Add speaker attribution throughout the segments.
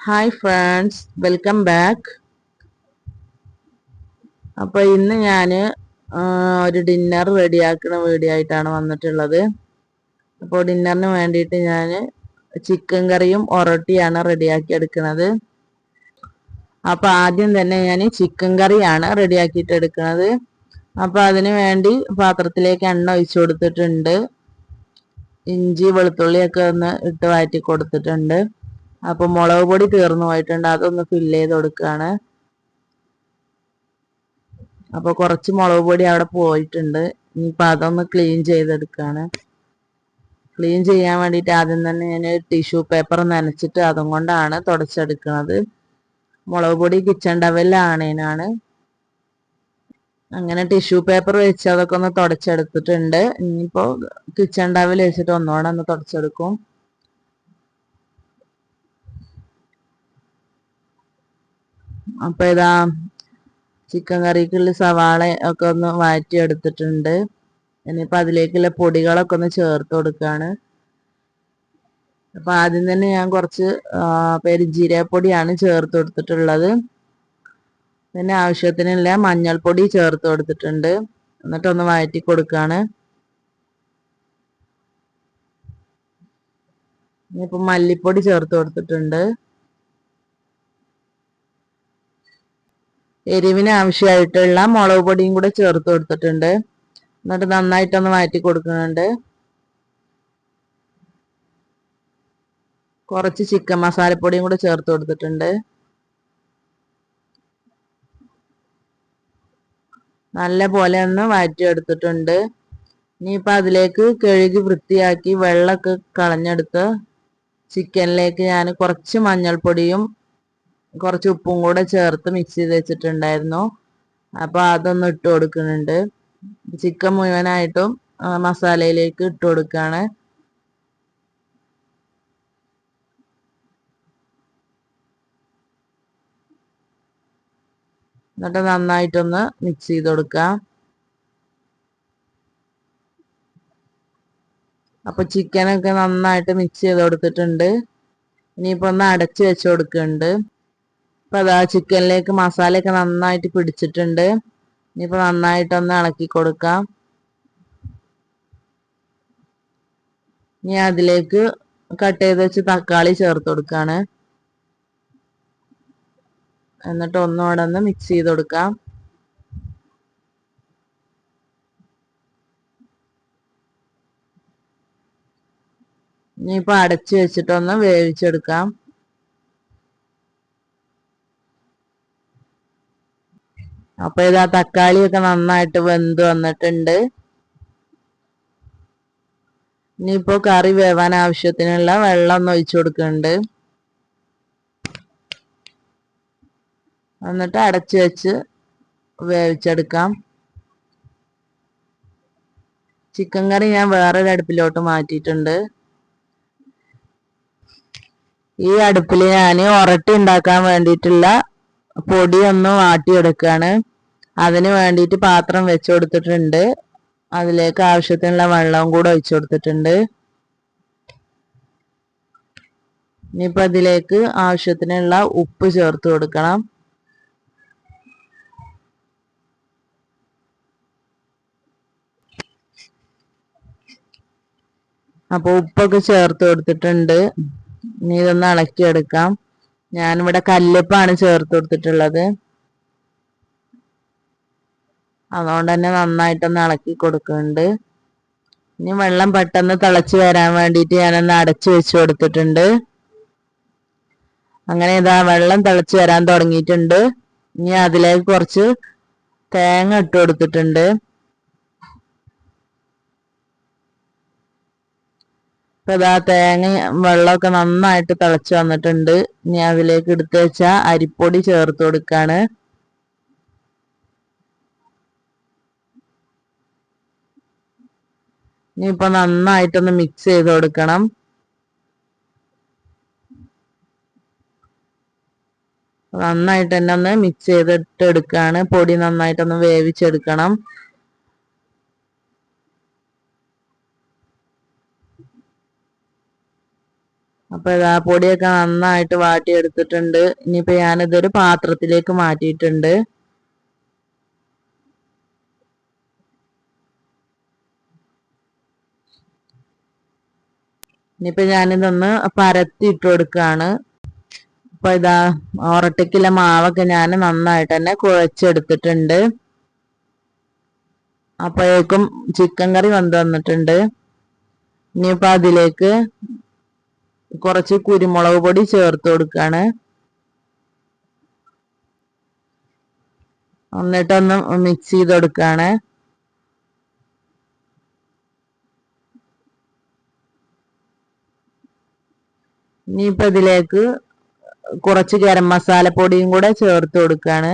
Speaker 1: Hi friends, welcome back. അപ്പോൾ ഇന്ന് ഞാൻ ഒരു ഡിന്നർ റെഡിയാക്കുന്ന വീഡിയോ ആയിട്ടാണ് വന്നിട്ടുള്ളത്. അപ്പോൾ ഡിന്നറിന് വേണ്ടിയിട്ട് ഞാൻ ചിക്കൻ കറിയും ഒറോട്ടിയാണ് റെഡിയാക്കി എടുക്കുന്നത്. അപ്പോൾ ആദ്യം തന്നെ ഞാൻ ചിക്കൻ കറിയാണ് റെഡിയാക്കിയിട്ട് എടുക്കുന്നത്. അപ്പോൾ അതിന് വേണ്ടി പാത്രത്തിലേക്ക് എണ്ണ ഒഴിച്ചു കൊടുത്തിട്ടുണ്ട്. ഇഞ്ചി വെളുത്തുള്ളിയൊക്കെ ഒന്ന് ഇട്ട് വഴറ്റി കൊടുത്തിട്ടുണ്ട്. അപ്പോൾ മുളക് പൊടി തീർന്നു പോയിട്ടുണ്ട്, അതൊന്ന് ഫില്ല് ചെയ്ത് കൊടുക്കുകയാണ്. അപ്പോൾ കുറച്ച് മുളക് പൊടി അവിടെ പോയിട്ടുണ്ട്. ഇനിയിപ്പോൾ അതൊന്ന് ക്ലീൻ ചെയ്തെടുക്കുകയാണ്. ക്ലീൻ ചെയ്യാൻ വേണ്ടിയിട്ട് ആദ്യം തന്നെ ഞാൻ ടിഷ്യൂ പേപ്പർ നനച്ചിട്ട് അതും കൊണ്ടാണ് തുടച്ചെടുക്കുന്നത്. മുളക് പൊടി കിച്ചൺ ടവലിലാണേനാണ്. അങ്ങനെ ടിഷ്യൂ പേപ്പർ വെച്ച് അതൊക്കെ ഒന്ന് തുടച്ചെടുത്തിട്ടുണ്ട്. ഇനിയിപ്പോൾ കിച്ചൺ ടവൽ വെച്ചിട്ട് ഒന്നുകൂടെ ഒന്ന് തുടച്ചെടുക്കും. അപ്പോൾ ഇതാ ചിക്കൻ കറിക്കുള്ള സവാള ഒക്കെ ഒന്ന് വഴറ്റി എടുത്തിട്ടുണ്ട്. ഇനിയിപ്പോൾ അതിലേക്കുള്ള പൊടികളൊക്കെ ഒന്ന് ചേർത്ത് കൊടുക്കുകയാണ്. അപ്പോൾ ആദ്യം തന്നെ ഞാൻ കുറച്ച് പെരുംജീരകപ്പൊടിയാണ് ചേർത്ത് കൊടുത്തിട്ടുള്ളത്. പിന്നെ ആവശ്യത്തിനുള്ള മഞ്ഞൾപ്പൊടി ചേർത്ത് കൊടുത്തിട്ടുണ്ട്. എന്നിട്ടൊന്ന് വഴറ്റി കൊടുക്കുകയാണ്. ഇനിയിപ്പോൾ മല്ലിപ്പൊടി ചേർത്ത് കൊടുത്തിട്ടുണ്ട്. എരിവിന് ആവശ്യമായിട്ടുള്ള മുളക് പൊടിയും കൂടെ ചേർത്ത് കൊടുത്തിട്ടുണ്ട്. എന്നിട്ട് നന്നായിട്ടൊന്ന് വഴറ്റി കൊടുക്കുന്നുണ്ട്. കുറച്ച് ചിക്കൻ മസാലപ്പൊടിയും കൂടെ ചേർത്ത് കൊടുത്തിട്ടുണ്ട്. നല്ല പോലെ ഒന്ന് വഴറ്റി എടുത്തിട്ടുണ്ട്. ഇനിയിപ്പോൾ അതിലേക്ക് കഴുകി വൃത്തിയാക്കി വെള്ളമൊക്കെ കളഞ്ഞെടുത്ത് ചിക്കനിലേക്ക് ഞാൻ കുറച്ച് മഞ്ഞൾപ്പൊടിയും കുറച്ച് ഉപ്പും കൂടെ ചേർത്ത് മിക്സ് ചെയ്ത് വെച്ചിട്ടുണ്ടായിരുന്നു. അപ്പോൾ അതൊന്ന് ഇട്ട് കൊടുക്കുന്നുണ്ട്. ചിക്കൻ മുഴുവനായിട്ടും മസാലയിലേക്ക് ഇട്ട് കൊടുക്കുകയാണ്. എന്നിട്ട് നന്നായിട്ടൊന്ന് മിക്സ് ചെയ്ത് കൊടുക്കുക. അപ്പോൾ ചിക്കനൊക്കെ നന്നായിട്ട് മിക്സ് ചെയ്ത് കൊടുത്തിട്ടുണ്ട്. ഇനിയിപ്പോൾ ഒന്ന് അടച്ച് വെച്ച് കൊടുക്കുന്നുണ്ട്. അപ്പോൾ അതാ ചിക്കനിലേക്ക് മസാലയൊക്കെ നന്നായിട്ട് പിടിച്ചിട്ടുണ്ട്. ഇനിയിപ്പോൾ നന്നായിട്ടൊന്ന് ഇളക്കി കൊടുക്കാം. ഇനി അതിലേക്ക് കട്ട് ചെയ്ത് വെച്ച് തക്കാളി ചേർത്ത് കൊടുക്കുകയാണ്. എന്നിട്ട് ഒന്നുകൂടെ ഒന്ന് മിക്സ് ചെയ്ത് കൊടുക്കാം. ഇനിയിപ്പോൾ അടച്ച് വെച്ചിട്ടൊന്ന് വേവിച്ചെടുക്കാം. അപ്പോൾ ഇതാ തക്കാളിയൊക്കെ നന്നായിട്ട് വെന്ത് വന്നിട്ടുണ്ട്. ഇനിയിപ്പോൾ കറി വേവാൻ ആവശ്യത്തിനുള്ള വെള്ളം ഒന്ന് ഒഴിച്ചു കൊടുക്കുന്നുണ്ട്. എന്നിട്ട് അടച്ചു വെച്ച് വേവിച്ചെടുക്കാം. ചിക്കൻ കറി ഞാൻ വേറൊരു അടുപ്പിലോട്ട് മാറ്റിയിട്ടുണ്ട്. ഈ അടുപ്പിൽ ഞാൻ ഒറട്ടി ഉണ്ടാക്കാൻ വേണ്ടിയിട്ടുള്ള പൊടി ഒന്ന് വാട്ടിയെടുക്കുകയാണ്. അതിന് വേണ്ടിയിട്ട് പാത്രം വെച്ച് കൊടുത്തിട്ടുണ്ട്. അതിലേക്ക് ആവശ്യത്തിനുള്ള വെള്ളവും കൂടെ ഒഴിച്ചു കൊടുത്തിട്ടുണ്ട്. ഇനിയിപ്പോൾ അതിലേക്ക് ആവശ്യത്തിനുള്ള ഉപ്പ് ചേർത്ത് കൊടുക്കണം. അപ്പോൾ ഉപ്പൊക്കെ ചേർത്ത് കൊടുത്തിട്ടുണ്ട്. ഇനി ഇതൊന്ന് ഇളക്കിയെടുക്കാം. ഞാനിവിടെ കല്ലുപ്പാണ് ചേർത്ത് കൊടുത്തിട്ടുള്ളത്. അതുകൊണ്ട് തന്നെ നന്നായിട്ടൊന്ന് ഇളക്കി കൊടുക്കുന്നുണ്ട്. ഇനി വെള്ളം പെട്ടെന്ന് തിളച്ച് വരാൻ വേണ്ടിയിട്ട് ഞാനൊന്ന് അടച്ചു വെച്ച് കൊടുത്തിട്ടുണ്ട്. അങ്ങനെ ഇതാ വെള്ളം തിളച്ച് വരാൻ തുടങ്ങിയിട്ടുണ്ട്. ഇനി അതിലേക്ക് കുറച്ച് തേങ്ങ ഇട്ട് കൊടുത്തിട്ടുണ്ട്. ഇപ്പൊ ഇതാ തേങ്ങ വെള്ളമൊക്കെ നന്നായിട്ട് തിളച്ച് വന്നിട്ടുണ്ട്. ഇനി അതിലേക്ക് എടുത്ത് വെച്ച അരിപ്പൊടി ചേർത്ത് കൊടുക്കാണ്. ഇനിയിപ്പോൾ നന്നായിട്ടൊന്ന് മിക്സ് ചെയ്ത് കൊടുക്കണം. നന്നായിട്ട് തന്നെ ഒന്ന് മിക്സ് ചെയ്തിട്ട് എടുക്കുകയാണ്. പൊടി നന്നായിട്ടൊന്ന് വേവിച്ചെടുക്കണം. അപ്പൊ ഇതാ പൊടിയൊക്കെ നന്നായിട്ട് വാട്ടിയെടുത്തിട്ടുണ്ട്. ഇനിയിപ്പോ ഞാനിതൊരു പാത്രത്തിലേക്ക് മാറ്റിയിട്ടുണ്ട്. ഇനിയിപ്പോ ഞാനിതൊന്ന് പരത്തി ഇട്ട് കൊടുക്കാണ്. അപ്പൊ ഇതാ ഒറട്ടിക്കുള്ള മാവൊക്കെ ഞാൻ നന്നായിട്ട് തന്നെ കുഴച്ചെടുത്തിട്ടുണ്ട്. അപ്പോഴേക്കും ചിക്കൻ കറി വന്നു വന്നിട്ടുണ്ട്. ഇനിയിപ്പോ അതിലേക്ക് കുറച്ച് കുരുമുളക് പൊടി ചേർത്ത് കൊടുക്കാണ്. എന്നിട്ടൊന്ന് മിക്സ് ചെയ്ത് കൊടുക്കാണ്. ഇനിയിപ്പോ ഇതിലേക്ക് കുറച്ച് ഗരം മസാലപ്പൊടിയും കൂടെ ചേർത്ത് കൊടുക്കാണ്.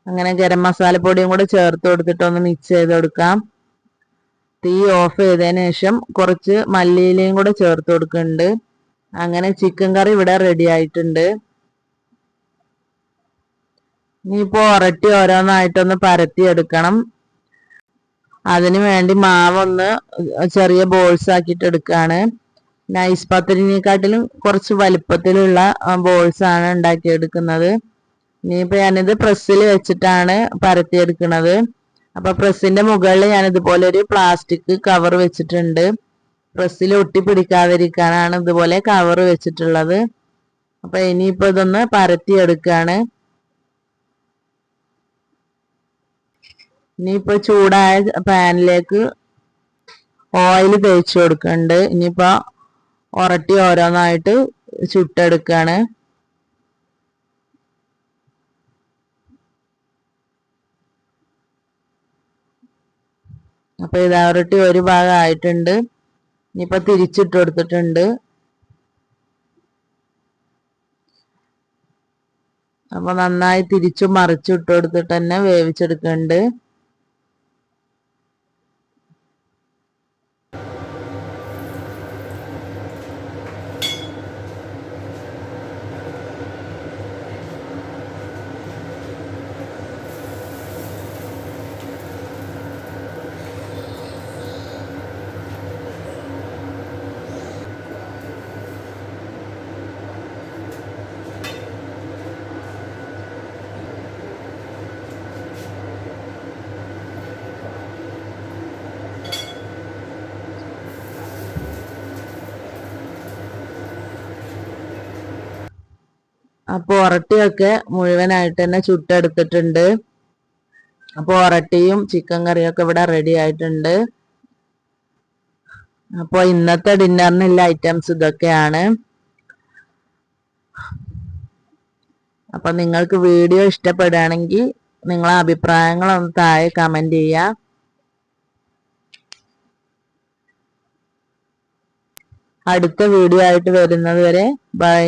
Speaker 1: അങ്ങനെ ഗരം മസാലപ്പൊടിയും കൂടെ ചേർത്ത് കൊടുത്തിട്ട് ഒന്ന് മിക്സ് ചെയ്ത് കൊടുക്കാം. തീ ഓഫ് ചെയ്തതിന് ശേഷം കുറച്ച് മല്ലിയിലയും കൂടെ ചേർത്ത് കൊടുക്കുന്നുണ്ട്. അങ്ങനെ ചിക്കൻ കറി ഇവിടെ റെഡി ആയിട്ടുണ്ട്. ഇനിയിപ്പോ ഒരട്ടി ഓരോന്നായിട്ടൊന്ന് പരത്തി എടുക്കണം. അതിനു വേണ്ടി മാവൊന്ന് ചെറിയ ബോൾസ് ആക്കിയിട്ട് എടുക്കുകയാണ്. നൈസ് പത്തിരിനെക്കാട്ടിലും കുറച്ച് വലിപ്പത്തിലുള്ള ബോൾസ് ആണ് ഉണ്ടാക്കിയെടുക്കുന്നത്. ഇനിയിപ്പോ ഞാനിത് പ്രസ്സിൽ വെച്ചിട്ടാണ് പരത്തിയെടുക്കുന്നത്. അപ്പൊ പ്രസ്സിന്റെ മുകളിൽ ഞാൻ ഇതുപോലെ ഒരു പ്ലാസ്റ്റിക് കവർ വെച്ചിട്ടുണ്ട്. പ്രസ്സിൽ ഒട്ടി പിടിക്കാതിരിക്കാനാണ് ഇതുപോലെ കവർ വെച്ചിട്ടുള്ളത്. അപ്പൊ ഇനിയിപ്പോ ഇതൊന്ന് പരത്തിയെടുക്കുകയാണ്. ഇനിയിപ്പോ ചൂടായ പാനിലേക്ക് ഓയിൽ തേച്ച് കൊടുക്കുന്നുണ്ട്. ഇനിയിപ്പോ ഒരട്ടി ഓരോന്നായിട്ട് ചുട്ടെടുക്കുകയാണ്. അപ്പൊ ഇതാ ഒരട്ടി ഒരു ഭാഗം ആയിട്ടുണ്ട്. ഇനിയിപ്പോ തിരിച്ചിട്ട് കൊടുത്തിട്ടുണ്ട്. അപ്പൊ നന്നായി തിരിച്ചും മറിച്ചും ഇട്ട് കൊടുത്തിട്ട് തന്നെ വേവിച്ചെടുക്കുന്നുണ്ട്. അപ്പൊ ഒരട്ടിയൊക്കെ മുഴുവനായിട്ട് തന്നെ ചുട്ടെടുത്തിട്ടുണ്ട്. അപ്പൊ ഒരട്ടിയും ചിക്കൻ കറിയൊക്കെ ഇവിടെ റെഡി ആയിട്ടുണ്ട്. അപ്പോൾ ഇന്നത്തെ ഡിന്നറിനുള്ള ഐറ്റംസ് ഇതൊക്കെയാണ്. അപ്പൊ നിങ്ങൾക്ക് വീഡിയോ ഇഷ്ടപ്പെടുകയാണെങ്കിൽ നിങ്ങളെ അഭിപ്രായങ്ങളൊന്ന് താഴെ കമന്റ് ചെയ്യുക. അടുത്ത വീഡിയോ ആയിട്ട് വരുന്നത് വരെ ബൈ.